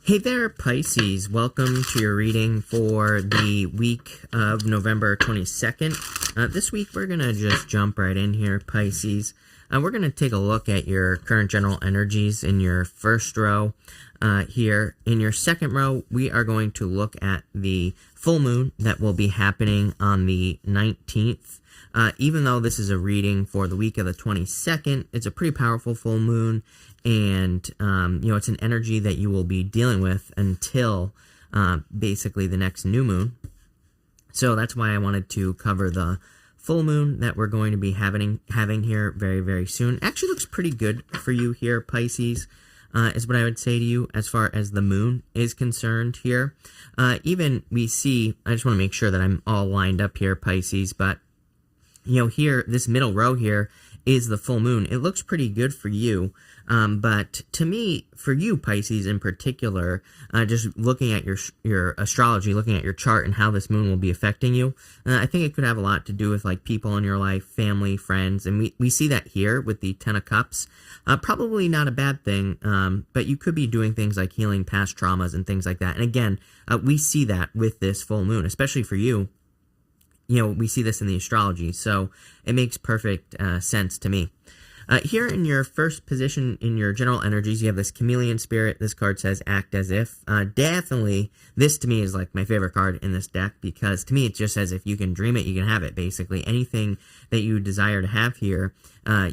Hey there, Pisces. Welcome to your reading for the week of November 22nd. This week, we're going to just jump right in here, Pisces. We're going to take a look at your current general energies in your first row here. In your second row, we are going to look at the full moon that will be happening on the 19th. Even though this is a reading for the week of the 22nd, it's a pretty powerful full moon. And, it's an energy that you will be dealing with until basically the next new moon. So that's why I wanted to cover the full moon that we're going to be having here very, very soon. Actually looks pretty good for you here, Pisces, is what I would say to you as far as the moon is concerned here. Even we see, I just want to make sure that I'm all lined up here, Pisces, but, here, this middle row here is the full moon. It looks pretty good for you. But to me, for you, Pisces in particular, just looking at your astrology, looking at your chart and how this moon will be affecting you, I think it could have a lot to do with like people in your life, family, friends. And we see that here with the Ten of Cups. Probably not a bad thing, but you could be doing things like healing past traumas and things like that. And again, we see that with this full moon, especially for you. We see this in the astrology, so it makes perfect sense to me. Here in your first position in your general energies, you have this Chameleon spirit. This card says act as if. Definitely, this to me is like my favorite card in this deck because to me it just says if you can dream it, you can have it, basically. Anything that you desire to have here,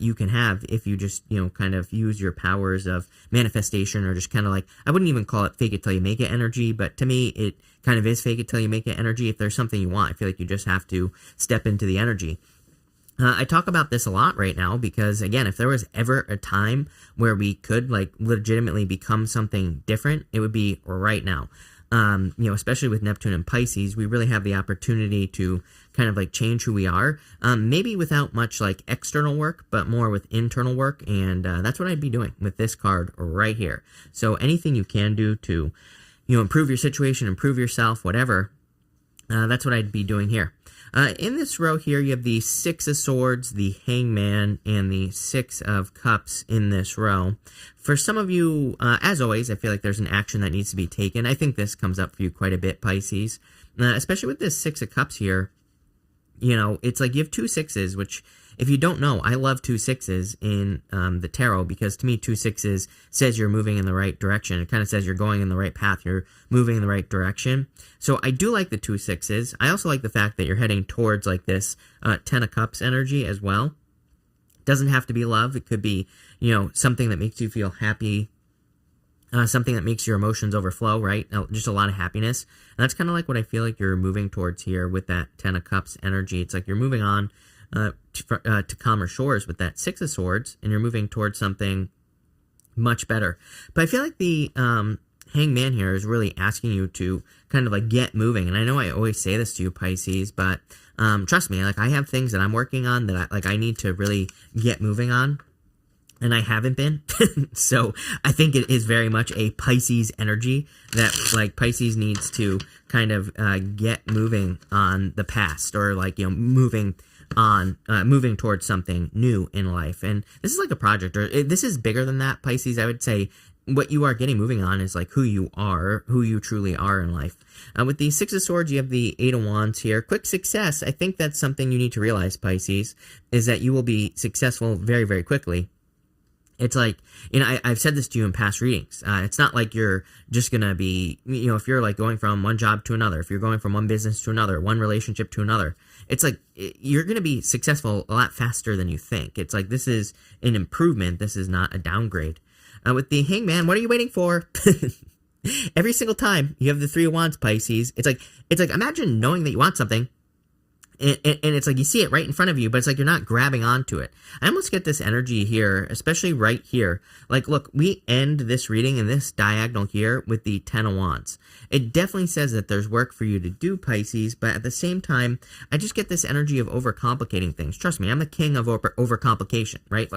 you can have if you just, kind of use your powers of manifestation or just kind of like, I wouldn't even call it fake it till you make it energy, but to me it kind of is fake it till you make it energy. If there's something you want, I feel like you just have to step into the energy. I talk about this a lot right now because, again, if there was ever a time where we could, like, legitimately become something different, it would be right now. Especially with Neptune and Pisces, we really have the opportunity to kind of, like, change who we are. Maybe without much, like, external work, but more with internal work, and that's what I'd be doing with this card right here. So anything you can do to, improve your situation, improve yourself, whatever, that's what I'd be doing here. In this row here, you have the Six of Swords, the Hangman, and the Six of Cups in this row. For some of you, as always, I feel like there's an action that needs to be taken. I think this comes up for you quite a bit, Pisces. Especially with this Six of Cups here, it's like you have two sixes, which, if you don't know, I love two sixes in the tarot because to me, two sixes says you're moving in the right direction. It kind of says you're going in the right path. You're moving in the right direction. So I do like the two sixes. I also like the fact that you're heading towards like this Ten of Cups energy as well. Doesn't have to be love. It could be, something that makes you feel happy. Something that makes your emotions overflow, right? Just a lot of happiness. And that's kind of like what I feel like you're moving towards here with that Ten of Cups energy. It's like you're moving on to calmer shores with that Six of Swords, and you're moving towards something much better. But I feel like the Hangman here is really asking you to kind of like get moving. And I know I always say this to you, Pisces, but trust me, like I have things that I'm working on that I need to really get moving on. And I haven't been. So I think it is very much a Pisces energy that like Pisces needs to kind of get moving on the past or like, moving towards something new in life. And this is like a project or this is bigger than that, Pisces. I would say what you are getting moving on is like who you are, who you truly are in life. With the Six of Swords, you have the Eight of Wands here. Quick success. I think that's something you need to realize, Pisces, is that you will be successful very, very quickly. It's like, I've said this to you in past readings. It's not like you're just going to be, if you're like going from one job to another, if you're going from one business to another, one relationship to another, it's like you're going to be successful a lot faster than you think. It's like this is an improvement. This is not a downgrade. With the Hangman, what are you waiting for? Every single time you have the Three of Wands, Pisces, it's like imagine knowing that you want something. And it's like you see it right in front of you, but it's like you're not grabbing onto it. I almost get this energy here, especially right here. Like, look, we end this reading in this diagonal here with the Ten of Wands. It definitely says that there's work for you to do, Pisces, but at the same time, I just get this energy of overcomplicating things. Trust me, I'm the king of overcomplication, right?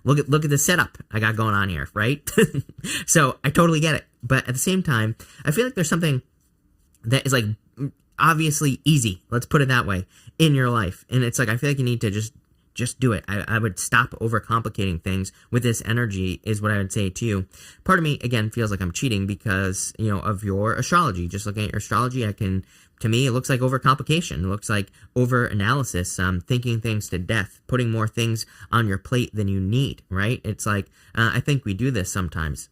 Look at the setup I got going on here, right? So I totally get it. But at the same time, I feel like there's something that is like obviously easy, let's put it that way, in your life. And it's like I feel like you need to just just do it. I would stop overcomplicating things with this energy is what I would say to you. Part of me, again, feels like I'm cheating because, of your astrology. Just looking at your astrology, to me, it looks like overcomplication. It looks like over-analysis, thinking things to death, putting more things on your plate than you need, right? It's like, I think we do this sometimes.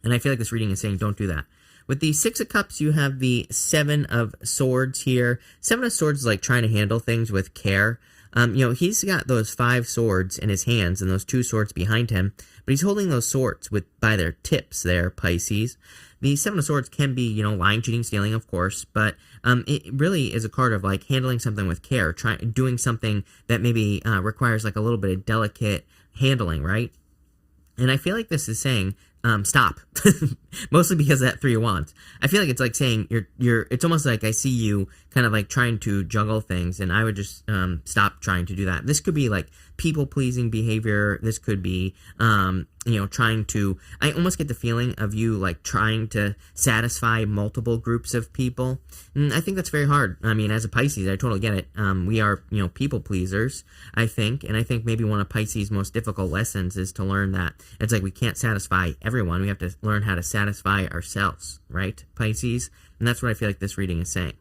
And I feel like this reading is saying don't do that. With the Six of Cups, you have the Seven of Swords here. Seven of Swords is like trying to handle things with care. He's got those 5 swords in his hands and those 2 swords behind him, but he's holding those swords by their tips there, Pisces. The Seven of Swords can be, lying, cheating, stealing, of course, but it really is a card of like handling something with care, doing something that maybe requires like a little bit of delicate handling, right? And I feel like this is saying, stop. Mostly because of that 3 of Wands. I feel like it's like saying it's almost like I see you kind of like trying to juggle things, and I would just stop trying to do that. This could be like people-pleasing behavior. This could be, trying to, I almost get the feeling of you like trying to satisfy multiple groups of people. And I think that's very hard. I mean, as a Pisces, I totally get it. We are, people pleasers, I think. And I think maybe one of Pisces' most difficult lessons is to learn that it's like we can't satisfy everyone. We have to learn how to satisfy ourselves, right, Pisces? And that's what I feel like this reading is saying.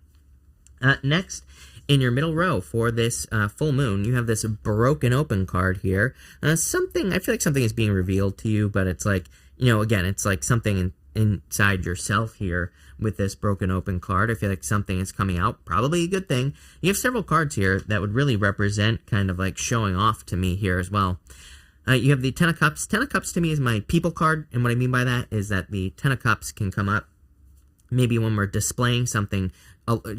Next, in your middle row for this full moon, you have this broken open card here. I feel like something is being revealed to you, but it's like, again, it's like something inside yourself here with this broken open card. I feel like something is coming out, probably a good thing. You have several cards here that would really represent kind of like showing off to me here as well. You have the Ten of Cups. Ten of Cups to me is my people card, and what I mean by that is that the Ten of Cups can come up maybe when we're displaying something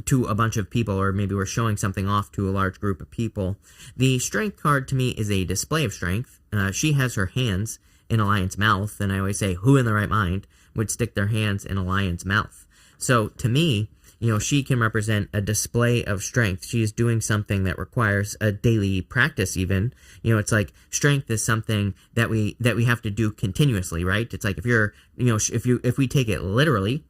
to a bunch of people, or maybe we're showing something off to a large group of people. The Strength card to me is a display of strength. She has her hands in a lion's mouth, and I always say, who in their right mind would stick their hands in a lion's mouth? So to me, she can represent a display of strength. She is doing something that requires a daily practice even. It's like strength is something that we have to do continuously, right? It's like if we take it literally,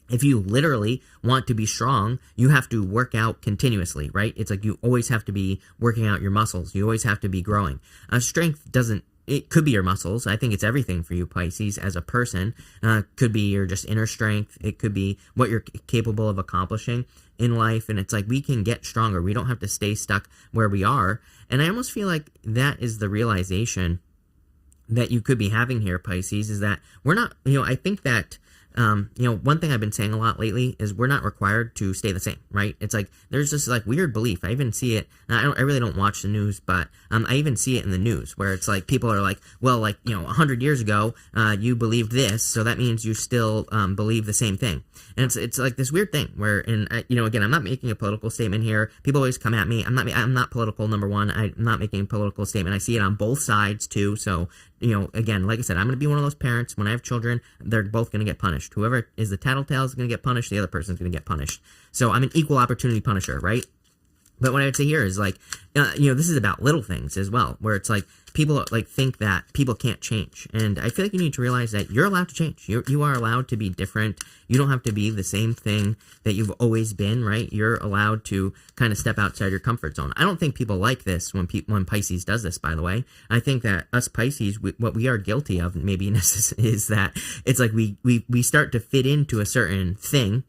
if you literally want to be strong, you have to work out continuously, right? It's like you always have to be working out your muscles. You always have to be growing. Strength doesn't, it could be your muscles. I think it's everything for you, Pisces, as a person. Could be your just inner strength. It could be what you're capable of accomplishing in life. And it's like we can get stronger. We don't have to stay stuck where we are. And I almost feel like that is the realization that you could be having here, Pisces, is that we're not, I think that one thing I've been saying a lot lately is we're not required to stay the same, right? It's like, there's this like weird belief. I even see it, I really don't watch the news, but, I even see it in the news where it's like, people are like, well, like, 100 years ago, you believed this, so that means you still, believe the same thing. And it's like this weird thing where, again, I'm not making a political statement here. People always come at me. I'm not political, number one. I'm not making a political statement. I see it on both sides too. So, again, like I said, I'm going to be one of those parents. When I have children, they're both going to get punished. Whoever is the tattletale is going to get punished. The other person's going to get punished. So I'm an equal opportunity punisher, right? But what I would say here is like, this is about little things as well, where it's like people like think that people can't change. And I feel like you need to realize that you're allowed to change. You are allowed to be different. You don't have to be the same thing that you've always been, right? You're allowed to kind of step outside your comfort zone. I don't think people like this when Pisces does this, by the way. I think that us Pisces, what we are guilty of maybe is that it's like we start to fit into a certain thing,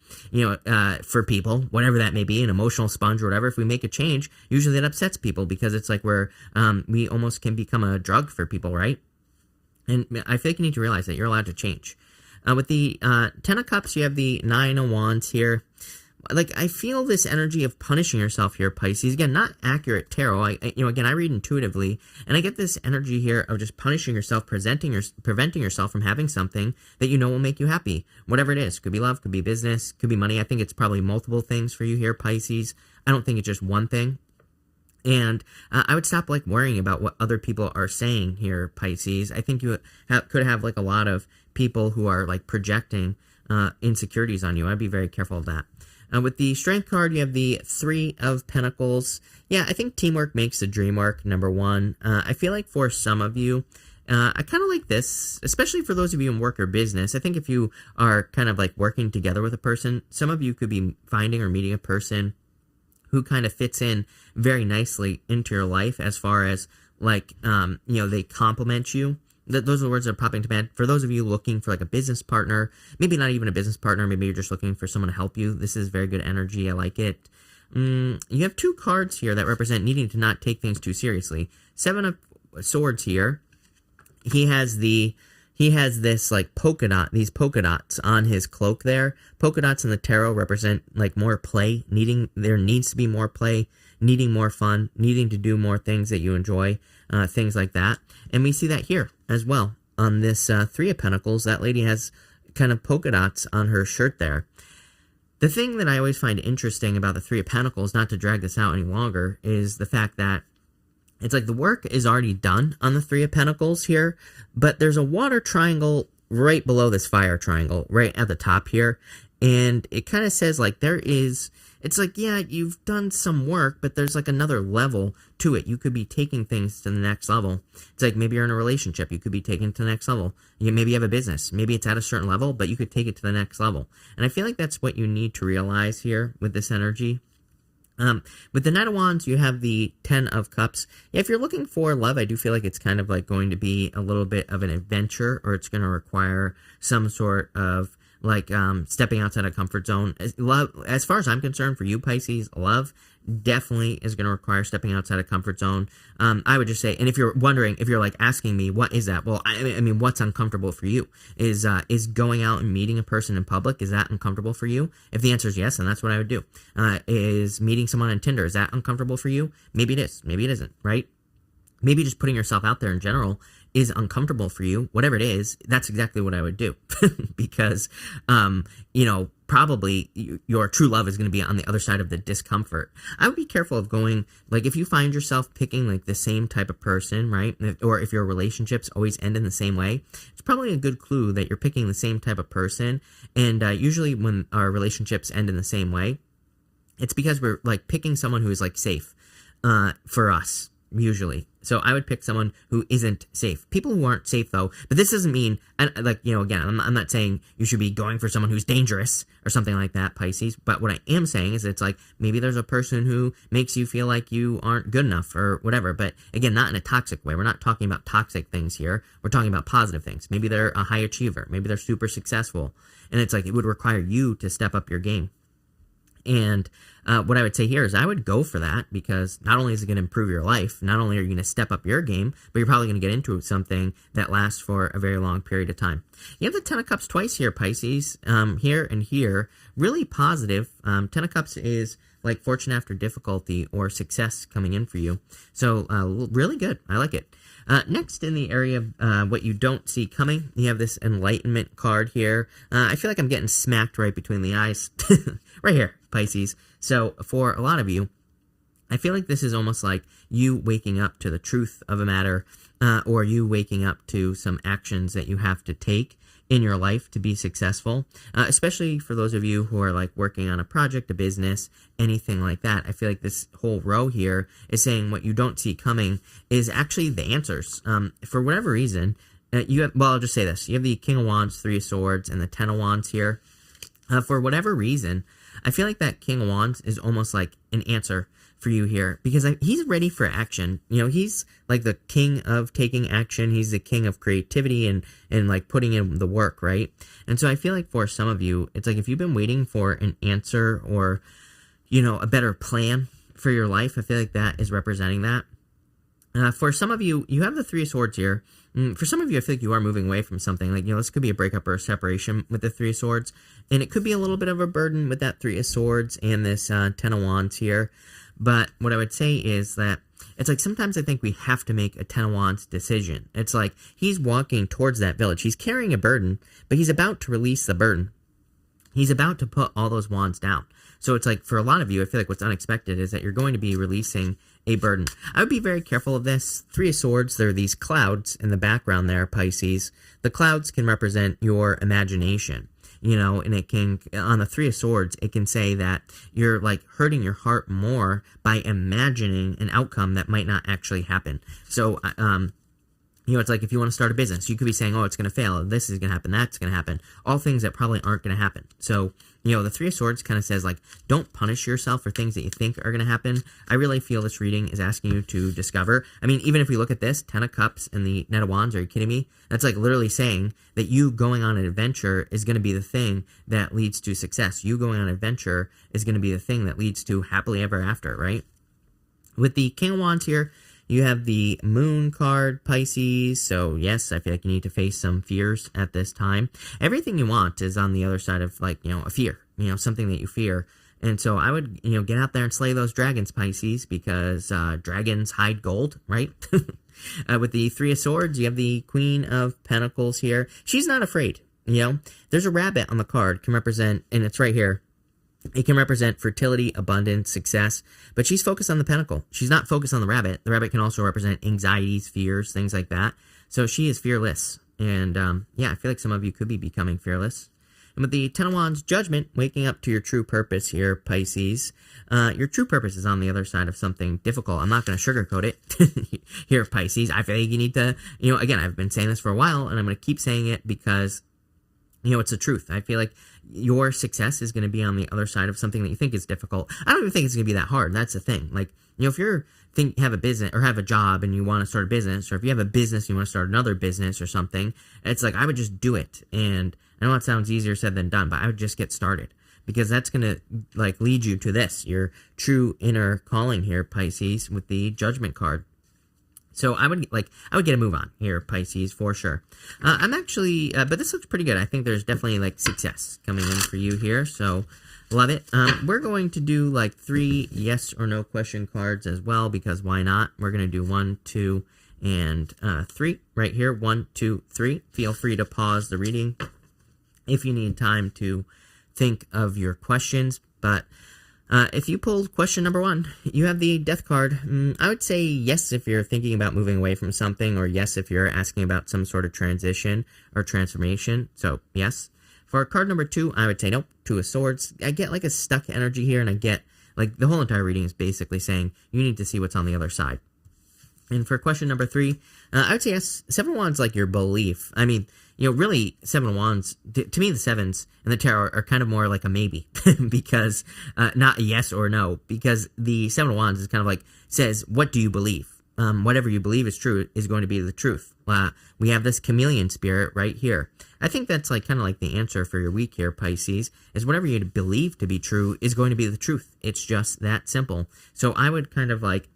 for people, whatever that may be, an emotional sponge or whatever. If we make a change, usually that upsets people because it's like we almost can become a drug for people, right? And I feel like you need to realize that you're allowed to change. With the Ten of Cups, you have the Nine of Wands here. Like, I feel this energy of punishing yourself here, Pisces. Again, not accurate tarot. Again, I read intuitively, and I get this energy here of just punishing yourself, preventing yourself from having something that will make you happy. Whatever it is. Could be love, could be business, could be money. I think it's probably multiple things for you here, Pisces. I don't think it's just one thing. And I would stop like worrying about what other people are saying here, Pisces. I think you could have like a lot of people who are like projecting insecurities on you. I'd be very careful of that. With the Strength card, you have the Three of Pentacles. Yeah, I think teamwork makes the dream work, number one. I feel like for some of you, I kind of like this, especially for those of you in work or business. I think if you are kind of like working together with a person, some of you could be finding or meeting a person who kind of fits in very nicely into your life as far as like, they compliment you. Those are the words that are popping to mind. For those of you looking for like a business partner, maybe not even a business partner, maybe you're just looking for someone to help you. This is very good energy. I like it. You have 2 cards here that represent needing to not take things too seriously. 7 of Swords here. He has this like these polka dots on his cloak there. Polka dots in the tarot represent like more play, there needs to be more play, needing more fun, needing to do more things that you enjoy, things like that. And we see that here as well on this 3 of Pentacles. That lady has kind of polka dots on her shirt there. The thing that I always find interesting about the 3 of Pentacles, not to drag this out any longer, is the fact that it's like the work is already done on the 3 of Pentacles here, but there's a water triangle right below this fire triangle, right at the top here. And it kind of says like it's like, yeah, you've done some work, but there's like another level to it. You could be taking things to the next level. It's like maybe you're in a relationship. You could be taking it to the next level. Maybe you have a business. Maybe it's at a certain level, but you could take it to the next level. And I feel like that's what you need to realize here with this energy. With the Knight of Wands, you have the 10 of Cups. Yeah, if you're looking for love, I do feel like it's kind of like going to be a little bit of an adventure, or it's going to require some sort of like stepping outside of comfort zone. Love, as far as I'm concerned, for you Pisces, love definitely is going to require stepping outside of comfort zone. I would just say, and if you're wondering, if you're like asking me, what is that? Well, I mean, what's uncomfortable for you? Is going out and meeting a person in public, is that uncomfortable for you? If the answer is yes, then that's what I would do. Is meeting someone on Tinder, is that uncomfortable for you? Maybe it is, maybe it isn't, right? Maybe just putting yourself out there in general is uncomfortable for you. Whatever it is, that's exactly what I would do. Because, probably your true love is going to be on the other side of the discomfort. I would be careful of going, like, if you find yourself picking, like, the same type of person, right? Or if your relationships always end in the same way, it's probably a good clue that you're picking the same type of person. And usually when our relationships end in the same way, it's because we're, like, picking someone who is, like, safe for us. Usually. So I would pick someone who isn't safe. People who aren't safe, though, but this doesn't mean, again, I'm not saying you should be going for someone who's dangerous or something like that, Pisces, but what I am saying is it's like, maybe there's a person who makes you feel like you aren't good enough or whatever, but again, not in a toxic way. We're not talking about toxic things here. We're talking about positive things. Maybe they're a high achiever. Maybe they're super successful, and it's like, it would require you to step up your game. And what I would say here is I would go for that, because not only is it going to improve your life, not only are you going to step up your game, but you're probably going to get into something that lasts for a very long period of time. You have the 10 of Cups twice here, Pisces, here and here. Really positive. 10 of Cups is like fortune after difficulty or success coming in for you. So really good. I like it. Next, in the area of what you don't see coming, you have this Enlightenment card here. I feel like I'm getting smacked right between the eyes. Right here, Pisces. So for a lot of you, I feel like this is almost like you waking up to the truth of a matter, or you waking up to some actions that you have to take in your life to be successful, especially for those of you who are like working on a project, a business, anything like that. I feel like this whole row here is saying what you don't see coming is actually the answers. For whatever reason, I'll just say this. You have the King of Wands, 3 of Swords, and the 10 of Wands here. For whatever reason, I feel like that King of Wands is almost like an answer for you here, because he's ready for action. He's like the king of taking action. He's the king of creativity and like putting in the work, right? And so I feel like for some of you, it's like if you've been waiting for an answer or, a better plan for your life, I feel like that is representing that. For some of you, you have the 3 of Swords here. For some of you, I feel like you are moving away from something. Like, this could be a breakup or a separation with the 3 of Swords. And it could be a little bit of a burden with that 3 of Swords and this 10 of Wands here. But what I would say is that it's like sometimes I think we have to make a 10 of Wands decision. It's like he's walking towards that village. He's carrying a burden, but he's about to release the burden. He's about to put all those wands down. So it's like for a lot of you, I feel like what's unexpected is that you're going to be releasing a burden. I would be very careful of this. 3 of Swords, there are these clouds in the background there, Pisces. The clouds can represent your imagination. And it can, on the 3 of Swords, it can say that you're like hurting your heart more by imagining an outcome that might not actually happen. So, You know, it's like if you want to start a business, you could be saying, oh, it's going to fail. This is going to happen. That's going to happen. All things that probably aren't going to happen. So, you know, the Three of Swords kind of says, like, don't punish yourself for things that you think are going to happen. I really feel this reading is asking you to discover. I mean, even if we look at this, 10 of Cups and the Knight of Wands, are you kidding me? That's like literally saying that you going on an adventure is going to be the thing that leads to success. You going on an adventure is going to be the thing that leads to happily ever after, right? With the King of Wands here, you have the Moon card, Pisces, so yes, I feel like you need to face some fears at this time. Everything you want is on the other side of, like, you know, a fear, you know, something that you fear. And so I would, you know, get out there and slay those dragons, Pisces, because dragons hide gold, right? With the Three of Swords, you have the Queen of Pentacles here. She's not afraid, you know. There's a rabbit on the card, can represent, and it's right here. It can represent fertility, abundance, success, but she's focused on the pentacle. She's not focused on the rabbit. The rabbit can also represent anxieties, fears, things like that. So she is fearless. And yeah, I feel like some of you could be becoming fearless. And with the Ten of Wands, Judgment, waking up to your true purpose here, Pisces. Your true purpose is on the other side of something difficult. I'm not going to sugarcoat it here, Pisces. I feel like you need to, you know, again, I've been saying this for a while, and I'm going to keep saying it because, you know, it's the truth. I feel like your success is going to be on the other side of something that you think is difficult. I don't even think it's going to be that hard. That's the thing. Like, you know, if you're have a business or have a job and you want to start a business, or if you have a business and you want to start another business or something, it's like, I would just do it. And I know it sounds easier said than done, but I would just get started, because that's going to, like, lead you to this, your true inner calling here, Pisces, with the Judgment card. So I would get a move on here, Pisces, for sure. I'm actually, but this looks pretty good. I think there's definitely, like, success coming in for you here, so love it. We're going to do, like, 3 yes or no question cards as well, because why not? We're going to do 1, 2, and 3 right here. 1, 2, 3. Feel free to pause the reading if you need time to think of your questions, but if you pulled question number 1, you have the Death card. I would say yes if you're thinking about moving away from something, or yes if you're asking about some sort of transition or transformation. So yes. For card number 2, I would say nope. 2 of Swords. I get, like, a stuck energy here, and I get, like, the whole entire reading is basically saying you need to see what's on the other side. And for question number 3, I would say yes. 7 of Wands, like, your belief. I mean, you know, really, 7 of Wands, to me, the 7s and the tarot are kind of more like a maybe, because, not a yes or no, because the 7 of Wands is kind of like, says, what do you believe? Whatever you believe is true is going to be the truth. We have this chameleon spirit right here. I think that's, like, kind of like the answer for your week here, Pisces, is whatever you believe to be true is going to be the truth. It's just that simple. So I would kind of, like,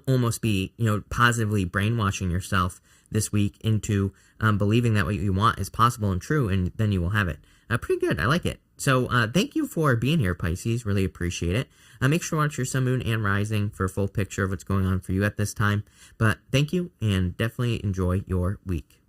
almost be, you know, positively brainwashing yourself this week into believing that what you want is possible and true, and then you will have it. Pretty good. I like it. So thank you for being here, Pisces. Really appreciate it. Make sure to watch your sun, moon, and rising for a full picture of what's going on for you at this time. But thank you, and definitely enjoy your week.